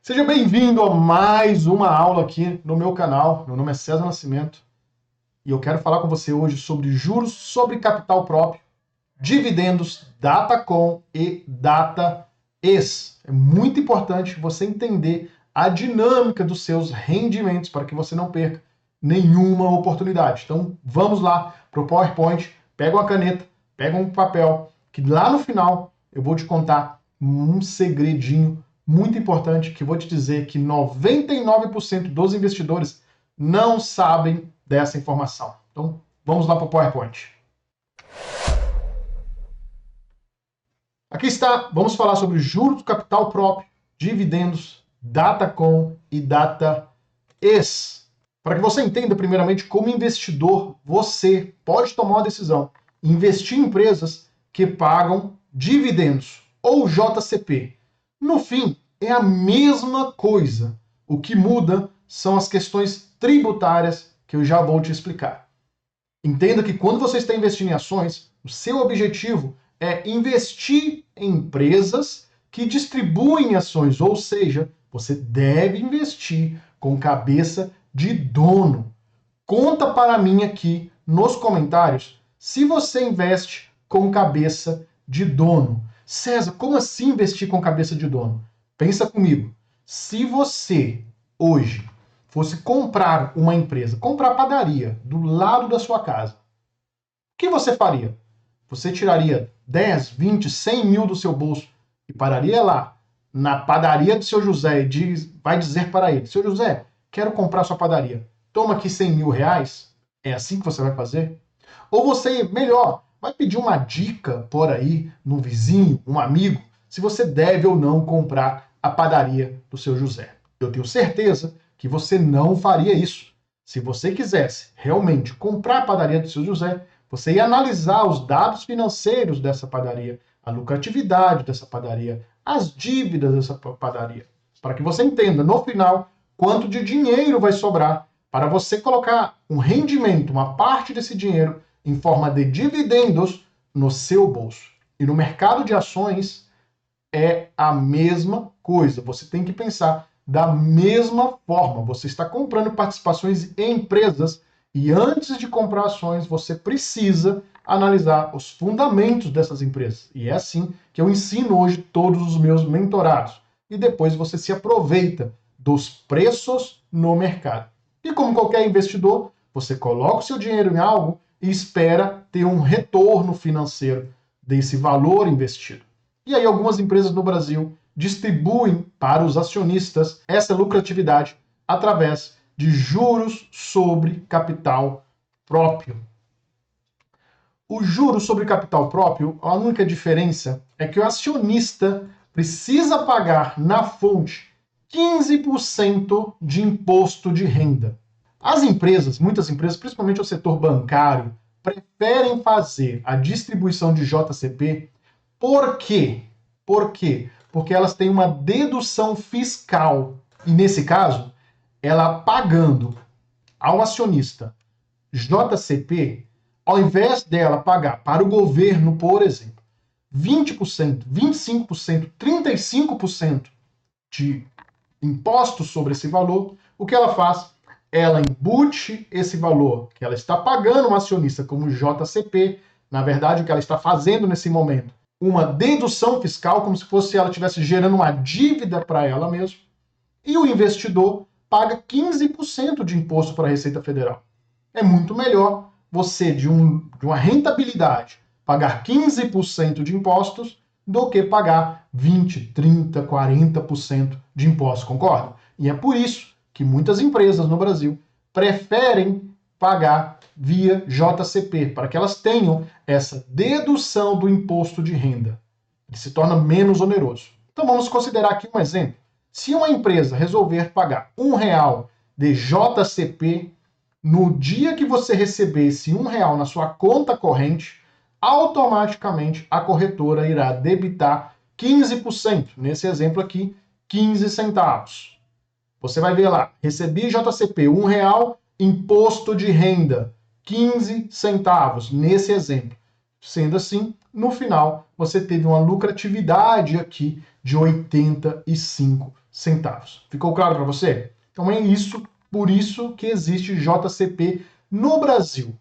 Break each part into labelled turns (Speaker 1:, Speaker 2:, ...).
Speaker 1: Seja bem-vindo a mais uma aula aqui no meu canal. Meu nome é César Nascimento e eu quero falar com você hoje sobre juros sobre capital próprio, dividendos, DataCom e DataEx. É muito importante você entender a dinâmica dos seus rendimentos para que você não perca nenhuma oportunidade. Então vamos lá para o PowerPoint, pega uma caneta, pega um papel, que lá no final eu vou te contar um segredinho muito importante que vou te dizer que 99% dos investidores não sabem dessa informação. Então, vamos lá para o PowerPoint. Aqui está, vamos falar sobre juros do capital próprio, dividendos, DataCom e DataEx. Para que você entenda, primeiramente, como investidor, você pode tomar uma decisão, investir em empresas que pagam dividendos, ou JCP. No fim, é a mesma coisa. O que muda são as questões tributárias que eu já vou te explicar. Entenda que quando você está investindo em ações, o seu objetivo é investir em empresas que distribuem ações, ou seja, você deve investir com cabeça de dono. Conta para mim aqui nos comentários se você investe com cabeça de dono. César, como assim investir com cabeça de dono? Pensa comigo. Se você hoje fosse comprar uma empresa, comprar padaria do lado da sua casa, o que você faria? Você tiraria 10, 20, 100 mil do seu bolso e pararia lá na padaria do seu José e vai dizer para ele: seu José, quero comprar sua padaria. Toma aqui 100 mil reais. É assim que você vai fazer? Ou você, melhor, vai pedir uma dica por aí, num vizinho, um amigo, se você deve ou não comprar a padaria do seu José. Eu tenho certeza que você não faria isso. Se você quisesse realmente comprar a padaria do seu José, você ia analisar os dados financeiros dessa padaria, a lucratividade dessa padaria, as dívidas dessa padaria, para que você entenda, no final, quanto de dinheiro vai sobrar para você colocar um rendimento, uma parte desse dinheiro, em forma de dividendos no seu bolso. E no mercado de ações é a mesma coisa. Você tem que pensar da mesma forma. Você está comprando participações em empresas e antes de comprar ações, você precisa analisar os fundamentos dessas empresas. E é assim que eu ensino hoje todos os meus mentorados. E depois você se aproveita dos preços no mercado. E como qualquer investidor, você coloca o seu dinheiro em algo e espera ter um retorno financeiro desse valor investido. E aí algumas empresas no Brasil distribuem para os acionistas essa lucratividade através de juros sobre capital próprio. O juros sobre capital próprio, a única diferença é que o acionista precisa pagar na fonte 15% de imposto de renda. As empresas, muitas empresas, principalmente o setor bancário, preferem fazer a distribuição de JCP. Por quê? Por quê? Porque elas têm uma dedução fiscal. E nesse caso, ela pagando ao acionista JCP, ao invés dela pagar para o governo, por exemplo, 20%, 25%, 35% de impostos sobre esse valor, o que ela faz? Ela embute esse valor que ela está pagando um acionista como JCP, na verdade o que ela está fazendo nesse momento, uma dedução fiscal, como se fosse ela estivesse gerando uma dívida para ela mesma, e o investidor paga 15% de imposto para a Receita Federal. É muito melhor você, de uma rentabilidade, pagar 15% de impostos do que pagar 20%, 30%, 40% de impostos, concorda? E é por isso que muitas empresas no Brasil preferem pagar via JCP, para que elas tenham essa dedução do imposto de renda. Ele se torna menos oneroso. Então vamos considerar aqui um exemplo. Se uma empresa resolver pagar R$1 de JCP, no dia que você receber esse R$1 na sua conta corrente, automaticamente a corretora irá debitar 15%. Nesse exemplo aqui, 15 centavos. Você vai ver lá, recebi JCP, R$1, imposto de renda, 15 centavos, nesse exemplo. Sendo assim, no final, você teve uma lucratividade aqui de 85 centavos. Ficou claro para você? Então é isso, por isso que existe JCP no Brasil.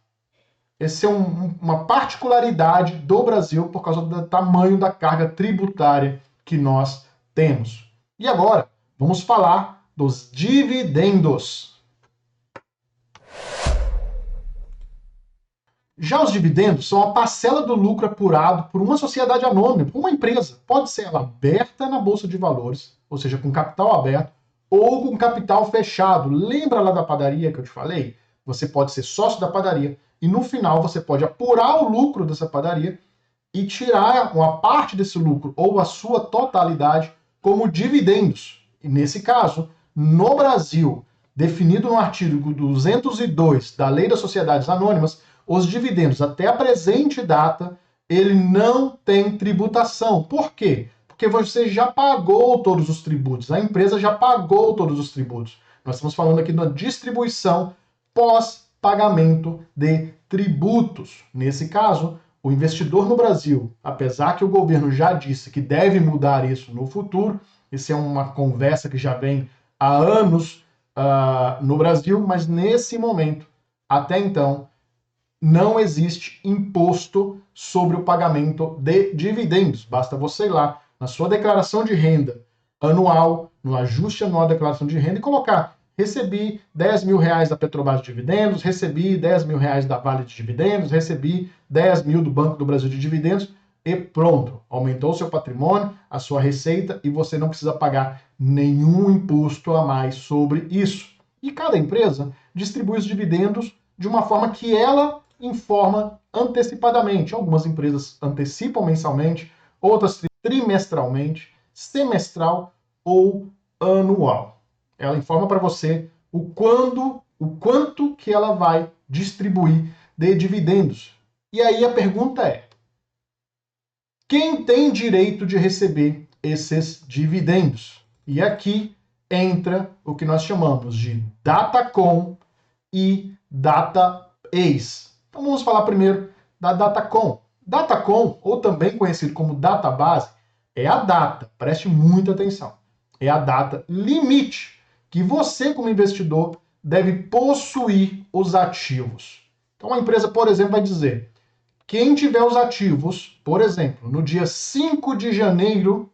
Speaker 1: Essa é uma particularidade do Brasil por causa do tamanho da carga tributária que nós temos. E agora, vamos falar dos dividendos. Já os dividendos são a parcela do lucro apurado por uma sociedade anônima, por uma empresa. Pode ser ela aberta na Bolsa de Valores, ou seja, com capital aberto, ou com capital fechado. Lembra lá da padaria que eu te falei? Você pode ser sócio da padaria e no final você pode apurar o lucro dessa padaria e tirar uma parte desse lucro ou a sua totalidade como dividendos. E nesse caso, no Brasil, definido no artigo 202 da Lei das Sociedades Anônimas, os dividendos até a presente data, ele não tem tributação. Por quê? Porque você já pagou todos os tributos, a empresa já pagou todos os tributos. Nós estamos falando aqui da distribuição pós-pagamento de tributos. Nesse caso, o investidor no Brasil, apesar que o governo já disse que deve mudar isso no futuro, isso é uma conversa que já vem há anos no Brasil, mas nesse momento, até então, não existe imposto sobre o pagamento de dividendos. Basta você ir lá na sua declaração de renda anual, no ajuste anual da declaração de renda e colocar: recebi 10 mil reais da Petrobras de dividendos, recebi 10 mil reais da Vale de dividendos, recebi 10 mil do Banco do Brasil de dividendos e pronto. Aumentou o seu patrimônio, a sua receita e você não precisa pagar nenhum imposto a mais sobre isso. E cada empresa distribui os dividendos de uma forma que ela informa antecipadamente. Algumas empresas antecipam mensalmente, outras trimestralmente, semestral ou anual. Ela informa para você o quanto que ela vai distribuir de dividendos. E aí a pergunta é: quem tem direito de receber esses dividendos? E aqui entra o que nós chamamos de Datacom e DataEx. Então vamos falar primeiro da Datacom. Datacom, ou também conhecido como database, é a data, preste muita atenção, é a data limite que você, como investidor, deve possuir os ativos. Então a empresa, por exemplo, vai dizer: quem tiver os ativos, por exemplo, no dia 5 de janeiro,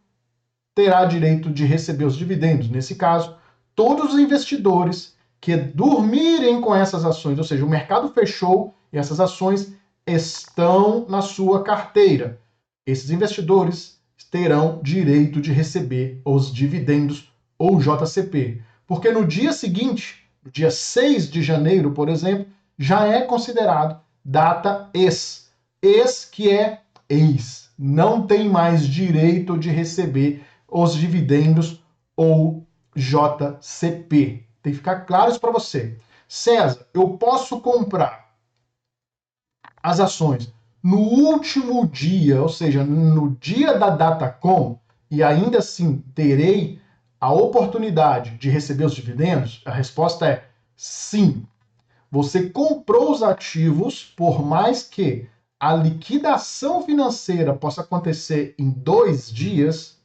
Speaker 1: terá direito de receber os dividendos. Nesse caso, todos os investidores que dormirem com essas ações, ou seja, o mercado fechou e essas ações estão na sua carteira. Esses investidores terão direito de receber os dividendos ou JCP. Porque no dia seguinte, no dia 6 de janeiro, por exemplo, já é considerado data ex. Ex que é ex. Não tem mais direito de receber os dividendos ou JCP. Tem que ficar claro isso para você. César, eu posso comprar as ações no último dia, ou seja, no dia da Datacom, e ainda assim terei a oportunidade de receber os dividendos? A resposta é sim. Você comprou os ativos, por mais que a liquidação financeira possa acontecer em 2 dias,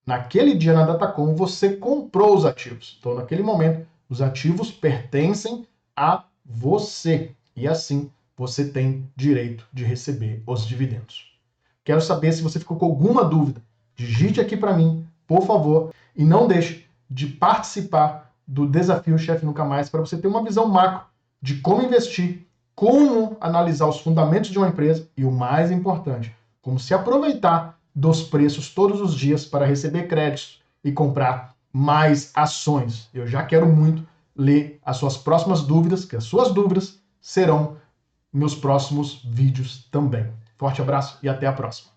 Speaker 1: naquele dia na Datacom você comprou os ativos. Então, naquele momento, os ativos pertencem a você. E assim, você tem direito de receber os dividendos. Quero saber se você ficou com alguma dúvida. Digite aqui para mim, por favor, e não deixe de participar do Desafio Chefe Nunca Mais para você ter uma visão macro de como investir, como analisar os fundamentos de uma empresa e, o mais importante, como se aproveitar dos preços todos os dias para receber créditos e comprar mais ações. Eu já quero muito ler as suas próximas dúvidas, que as suas dúvidas serão meus próximos vídeos também. Forte abraço e até a próxima.